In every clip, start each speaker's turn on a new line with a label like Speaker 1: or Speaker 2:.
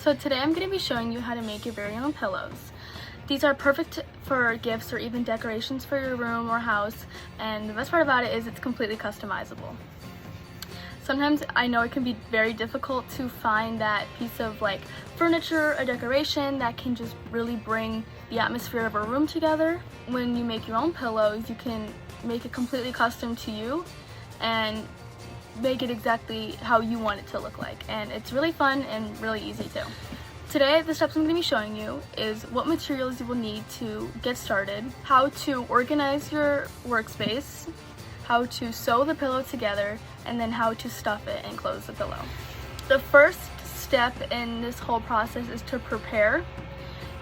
Speaker 1: So today I'm going to be showing you how to make your very own pillows. These are perfect for gifts or even decorations for your room or house, and the best part about it is it's completely customizable. Sometimes I know it can be very difficult to find that piece of furniture or decoration that can just really bring the atmosphere of a room together. When you make your own pillows, you can make it completely custom to you and make it exactly how you want it to look like, and it's really fun and really easy too. Today, the steps I'm going to be showing you is what materials you will need to get started, how to organize your workspace, how to sew the pillow together, and then how to stuff it and close the pillow. The first step in this whole process is to prepare.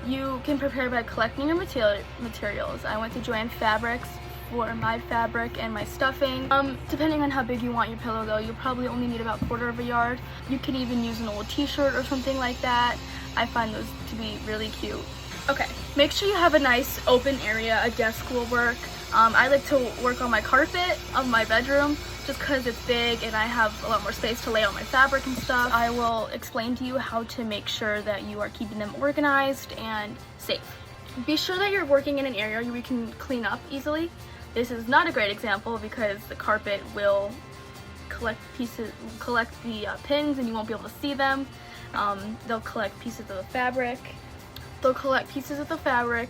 Speaker 1: You can prepare by collecting your materials. I went to Joann Fabrics for my fabric and my stuffing. Depending on how big you want your pillow though, you'll probably only need about 1/4 yard. You can even use an old t-shirt or something like that. I find those to be really cute. Okay, make sure you have a nice open area. A desk will work. I like to work on my carpet of my bedroom just because it's big and I have a lot more space to lay out my fabric and stuff. I will explain to you how to make sure that you are keeping them organized and safe. Be sure that you're working in an area where you can clean up easily. This is not a great example because the carpet will collect the pins and you won't be able to see them. They'll collect pieces of the fabric.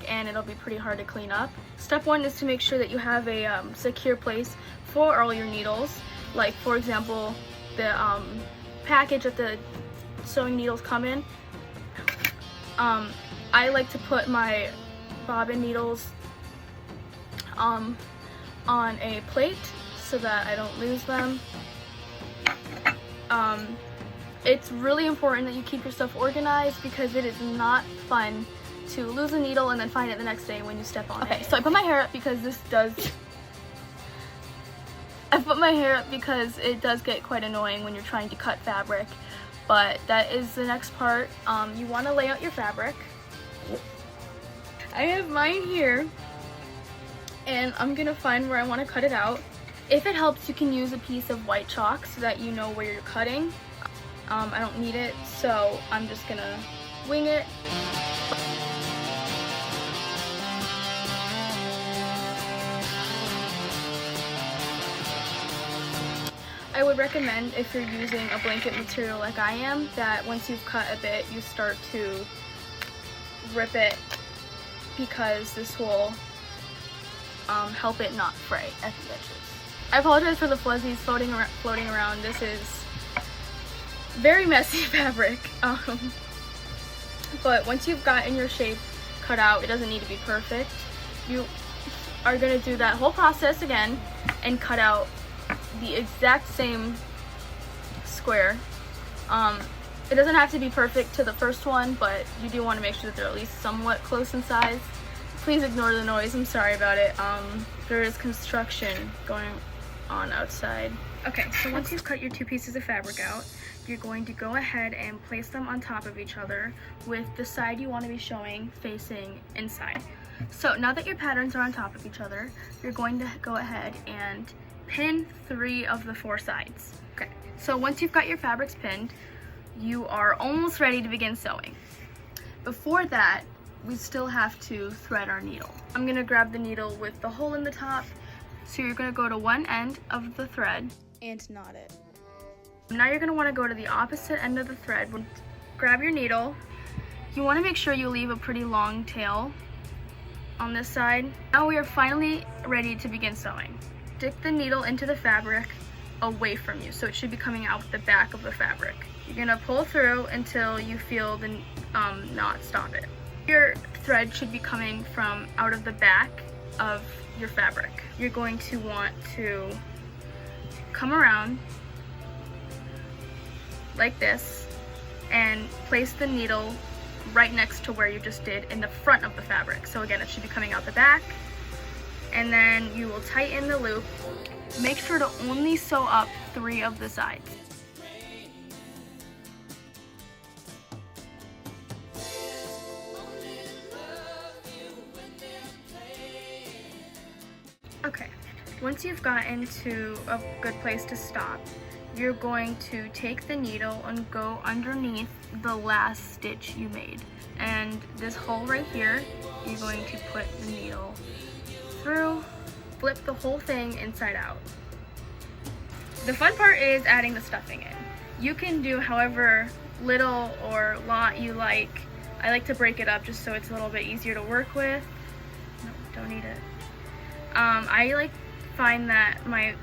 Speaker 1: And it'll be pretty hard to clean up. Step one is to make sure that you have a secure place for all your needles. Like for example, the package that the sewing needles come in. I like to put my bobbin needles on a plate so that I don't lose them. It's really important that you keep your stuff organized because it is not fun to lose a needle and then find it the next day when you step on it. Okay, so I put my hair up because it does get quite annoying when you're trying to cut fabric, but that is the next part. You want to lay out your fabric. I have mine here and I'm gonna find where I want to cut it out. If it helps, you can use a piece of white chalk so that you know where you're cutting. I don't need it, so I'm just gonna wing it. I would recommend, if you're using a blanket material like I am, that once you've cut a bit, you start to rip it because this will help it not fray at the edges. I apologize for the fuzzies floating around. This is very messy fabric, but once you've gotten your shape cut out, it doesn't need to be perfect. You are going to do that whole process again and cut out the exact same square. It doesn't have to be perfect to the first one, but you do want to make sure that they're at least somewhat close in size. Please ignore the noise, I'm sorry about it. There is construction going on outside. Okay, so once you've cut your two pieces of fabric out, you're going to go ahead and place them on top of each other with the side you want to be showing facing inside. So now that your patterns are on top of each other, you're going to go ahead and pin 3 of the 4 sides. Okay, so once you've got your fabrics pinned, you are almost ready to begin sewing. Before that, we still have to thread our needle. I'm gonna grab the needle with the hole in the top. So you're gonna go to one end of the thread and knot it. Now you're gonna wanna go to the opposite end of the thread. Grab your needle. You wanna make sure you leave a pretty long tail on this side. Now we are finally ready to begin sewing. Stick the needle into the fabric away from you, so it should be coming out the back of the fabric. You're gonna pull through until you feel the knot stop it. Your thread should be coming from out of the back of your fabric. You're going to want to come around like this and place the needle right next to where you just did in the front of the fabric. So again, it should be coming out the back, and then you will tighten the loop. Make sure to only sew up 3 of the sides. Okay, once you've gotten to a good place to stop, you're going to take the needle and go underneath the last stitch you made. And this hole right here, you're going to put the needle through, flip the whole thing inside out. The fun part is adding the stuffing in. You can do however little or lot you like. I like to break it up just so it's a little bit easier to work with. No, don't need it. I find that my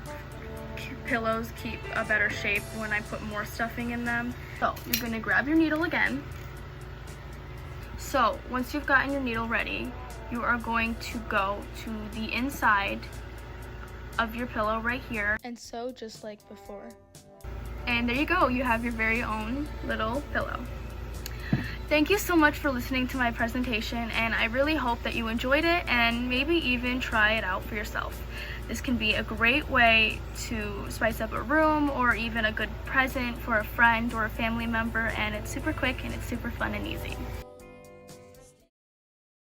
Speaker 1: pillows keep a better shape when I put more stuffing in them. So you're going to grab your needle again. So once you've gotten your needle ready, you are going to go to the inside of your pillow right here, and sew just like before. And there you go, you have your very own little pillow. Thank you so much for listening to my presentation, and I really hope that you enjoyed it and maybe even try it out for yourself. This can be a great way to spice up a room or even a good present for a friend or a family member, and it's super quick and it's super fun and easy.